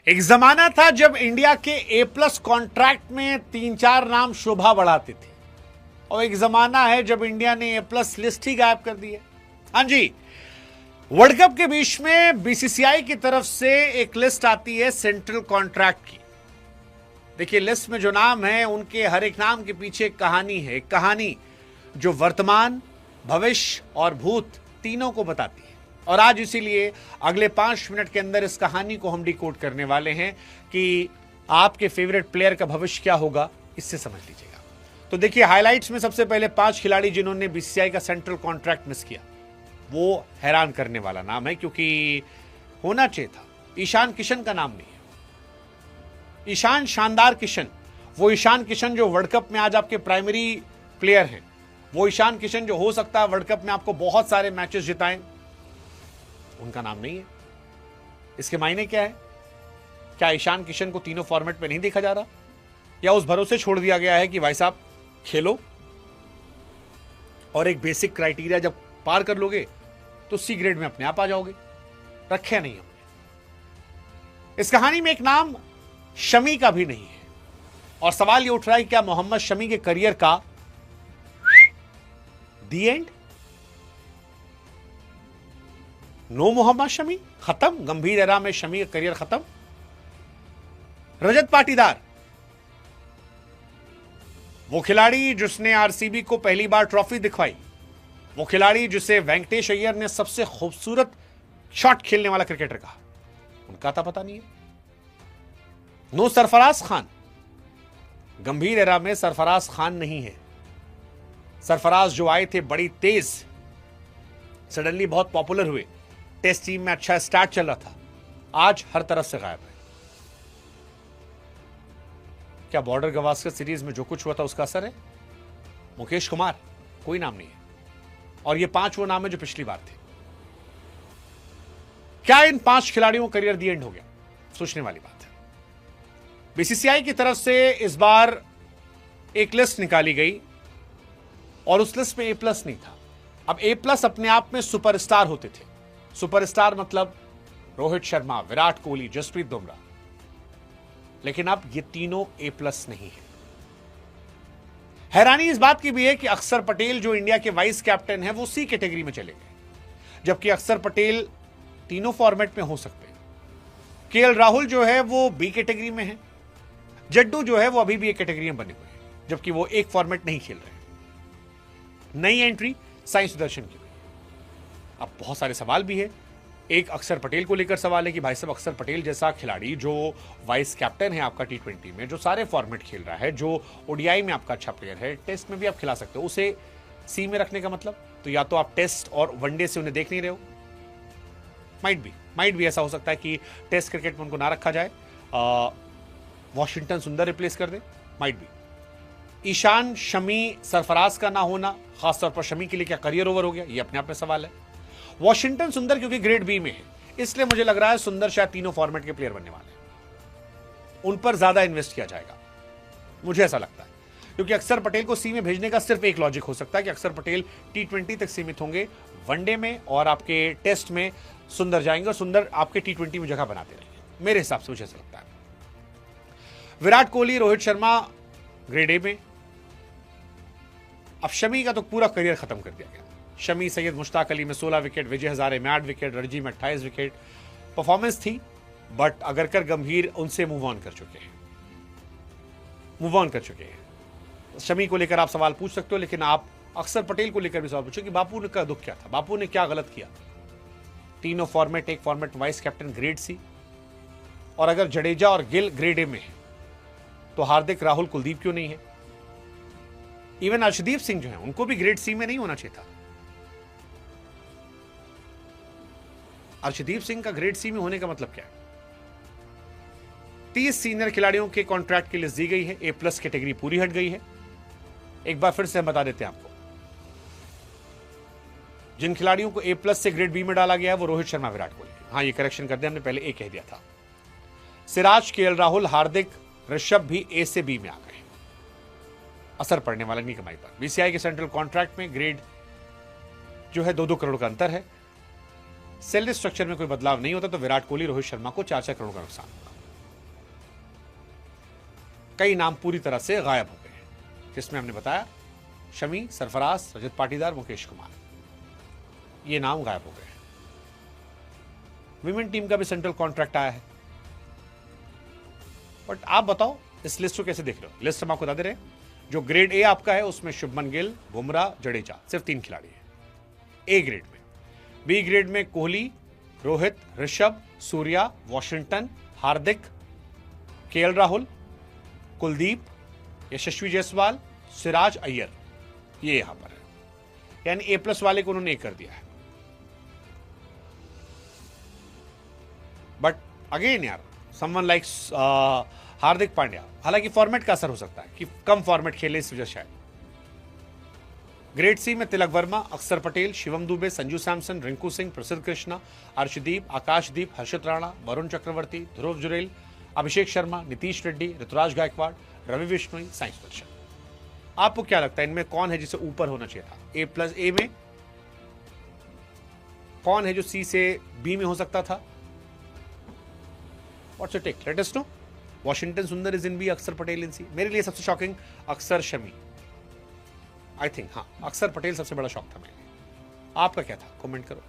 एक जमाना था जब इंडिया के ए प्लस कॉन्ट्रैक्ट में 3-4 नाम शोभा बढ़ाते थे और एक जमाना है जब इंडिया ने ए प्लस लिस्ट ही गायब कर दी है। हाँ जी, वर्ल्ड कप के बीच में बीसीसीआई की तरफ से एक लिस्ट आती है सेंट्रल कॉन्ट्रैक्ट की। देखिए, लिस्ट में जो नाम है उनके हर एक नाम के पीछे एक कहानी है, एक कहानी जो वर्तमान, भविष्य और भूत तीनों को बताती है। और आज इसीलिए अगले 5 मिनट के अंदर इस कहानी को हम डिकोड करने वाले हैं कि आपके फेवरेट प्लेयर का भविष्य क्या होगा, इससे समझ लीजिएगा। तो देखिए, हाइलाइट्स में सबसे पहले 5 खिलाड़ी जिन्होंने बीसीसीआई का सेंट्रल कॉन्ट्रैक्ट मिस किया। वो हैरान करने वाला नाम है क्योंकि होना चाहिए था। ईशान किशन का नाम नहीं है। ईशान शानदार किशन, वो ईशान किशन जो वर्ल्ड कप में आज आपके प्राइमरी प्लेयर हैं, वो ईशान किशन जो हो सकता है वर्ल्ड कप में आपको बहुत सारे मैचेस जिताएं, उनका नाम नहीं है। इसके मायने क्या है? क्या ईशान किशन को तीनों फॉर्मेट में नहीं देखा जा रहा, या उस भरोसे छोड़ दिया गया है कि भाई साहब खेलो और एक बेसिक क्राइटेरिया जब पार कर लोगे तो सी ग्रेड में अपने आप आ जाओगे? रखे नहीं हमने। इस कहानी में एक नाम शमी का भी नहीं है और सवाल यह उठ रहा है कि क्या मोहम्मद शमी के करियर का दी एंड? नो मोहम्मद शमी, खत्म। गंभीर एरा में शमी का करियर खत्म। रजत पाटीदार, वो खिलाड़ी जिसने आरसीबी को पहली बार ट्रॉफी दिखवाई, वो खिलाड़ी जिसे वेंकटेश अय्यर ने सबसे खूबसूरत शॉट खेलने वाला क्रिकेटर कहा, उनका था पता नहीं है। नो सरफराज खान, गंभीर एरा में सरफराज खान नहीं है। सरफराज जो आए थे बड़ी तेज, सडनली बहुत पॉपुलर हुए, टेस्ट टीम में अच्छा स्टार्ट चल रहा था, आज हर तरफ से गायब है। क्या बॉर्डर गवास्कर सीरीज में जो कुछ हुआ था उसका असर है? मुकेश कुमार, कोई नाम नहीं है। और ये 5 वो नाम है जो पिछली बार थे। क्या इन 5 खिलाड़ियों का करियर दी एंड हो गया? सोचने वाली बात है। बीसीसीआई की तरफ से इस बार एक लिस्ट निकाली गई और उस लिस्ट में ए प्लस नहीं था। अब ए प्लस अपने आप में सुपरस्टार होते थे। सुपरस्टार मतलब रोहित शर्मा, विराट कोहली, जसप्रीत बुमराह। लेकिन अब ये तीनों ए प्लस नहीं है। हैरानी इस बात की भी है कि अक्षर पटेल जो इंडिया के वाइस कैप्टन है वो सी कैटेगरी में चले गए, जबकि अक्षर पटेल तीनों फॉर्मेट में हो सकते हैं। केएल राहुल जो है वो बी कैटेगरी में है। जड्डू जो है वो अभी भी एक कैटेगरी में बने हुए हैं, जबकि वो एक फॉर्मेट नहीं खेल रहे। नई एंट्री साई सुदर्शन की। अब बहुत सारे सवाल भी है। एक अक्षर पटेल को लेकर सवाल है कि भाई साहब, अक्षर पटेल जैसा खिलाड़ी जो वाइस कैप्टन है आपका टी20 में, जो सारे फॉर्मेट खेल रहा है, जो ओडीआई में आपका अच्छा प्लेयर है, टेस्ट में भी आप खिला सकते हो, उसे सी में रखने का मतलब तो या तो आप टेस्ट और वनडे से उन्हें देख नहीं रहे हो। माइट भी ऐसा हो सकता है कि टेस्ट क्रिकेट में उनको ना रखा जाए, वॉशिंगटन सुंदर रिप्लेस कर दे, माइट भी। ईशान, शमी, सरफराज का ना होना, खासतौर पर शमी के लिए क्या करियर ओवर हो गया, ये अपने आप में सवाल है। वॉशिंगटन सुंदर क्योंकि ग्रेड बी में है, इसलिए मुझे लग रहा है सुंदर शायद तीनों फॉर्मेट के प्लेयर बनने वाले हैं। उन पर ज्यादा इन्वेस्ट किया जाएगा, मुझे ऐसा लगता है, क्योंकि अक्षर पटेल को सी में भेजने का सिर्फ एक लॉजिक हो सकता है कि अक्षर पटेल टी20 तक सीमित होंगे, वनडे में और आपके टेस्ट में सुंदर जाएंगे और सुंदर आपके टी20 में जगह बनाते रहेंगे। मेरे हिसाब से मुझे ऐसा लगता है। विराट कोहली, रोहित शर्मा ग्रेड ए में। अब शमी का तो पूरा करियर खत्म कर दिया गया। शमी, सैयद मुश्ताक अली में 16 विकेट, विजय हजारे में 8 विकेट, रणजी में 28 विकेट। परफॉर्मेंस थी, बट अगरकर गंभीर उनसे मूव ऑन कर चुके हैं। शमी को लेकर आप सवाल पूछ सकते हो, लेकिन आप अक्षर पटेल को लेकर भी सवाल पूछो कि बापू का दुख क्या था, बापू ने क्या गलत किया। तीनों फॉर्मेट, एक format vice captain grade C, और अगर जडेजा और गिल ग्रेड ए में है तो हार्दिक, राहुल, कुलदीप क्यों नहीं है? इवन अर्शदीप सिंह जो है उनको भी ग्रेड सी में नहीं होना चाहिए था। अर्शदीप सिंह का ग्रेड सी में होने का मतलब क्या है? 30 सीनियर खिलाड़ियों के कॉन्ट्रैक्ट की लिस्ट दी गई है, ए प्लस कैटेगरी पूरी हट गई है। एक बार फिर से हम बता देते हैं आपको, जिन खिलाड़ियों को ए प्लस से ग्रेड बी में डाला गया है वो रोहित शर्मा, विराट कोहली। हाँ, ये करेक्शन कर दिया, हमने पहले ए कह दिया था। सिराज, केएल राहुल, हार्दिक, ऋषभ भी ए से बी में आ गए। असर पड़ने वाला नहीं कमाई पर। बीसीसीआई के सेंट्रल कॉन्ट्रैक्ट में ग्रेड जो है 2-2 करोड़ का अंतर है। सैलरी स्ट्रक्चर में कोई बदलाव नहीं होता तो विराट कोहली, रोहित शर्मा को 4-4 करोड़ का नुकसान होगा। कई नाम पूरी तरह से गायब हो गए हैं, जिसमें हमने बताया शमी, सरफराज, रजत पाटीदार, मुकेश कुमार, ये नाम गायब हो गए हैं। विमेन टीम का भी सेंट्रल कॉन्ट्रैक्ट आया है। बट आप बताओ इस लिस्ट को कैसे देख रहे हो? लिस्ट हम आपको बता दे रहे हैं। जो ग्रेड ए आपका है उसमें शुभमन गिल, बुमराह, जडेजा, सिर्फ 3 खिलाड़ी हैं ए ग्रेड में। बी ग्रेड में कोहली, रोहित, ऋषभ, सूर्या, वॉशिंगटन, हार्दिक, केएल राहुल, कुलदीप, यशस्वी जायसवाल, सिराज अय्यर, ये यहां पर है। यानी ए प्लस वाले को उन्होंने कर दिया है। बट अगेन यार, समवन लाइक हार्दिक पांड्या, हालांकि फॉर्मेट का असर हो सकता है कि कम फॉर्मेट खेले इस वजह शायद। ग्रेड सी में तिलक वर्मा, अक्षर पटेल, शिवम दुबे, संजू सैमसन, रिंकू सिंह, प्रसिद्ध कृष्णा, अर्शदीप, आकाशदीप, हर्षित राणा, वरुण चक्रवर्ती, ध्रुव जुरेल, अभिषेक शर्मा, नीतीश रेड्डी, ऋतुराज गायकवाड़, रवि बिश्नोई, साई सुदर्शन। आपको क्या लगता है इनमें कौन है जिसे ऊपर होना चाहिए था? ए प्लस ए में कौन है जो सी से बी में हो सकता था? What's your take? Let us know. Washington Sundar is in B, Akshar Patel इन सी। मेरे लिए सबसे शॉकिंग अक्षर शमी, आई थिंक। हाँ, अक्षर पटेल सबसे बड़ा शॉक था मेरे लिए। आपका क्या था? कमेंट करो।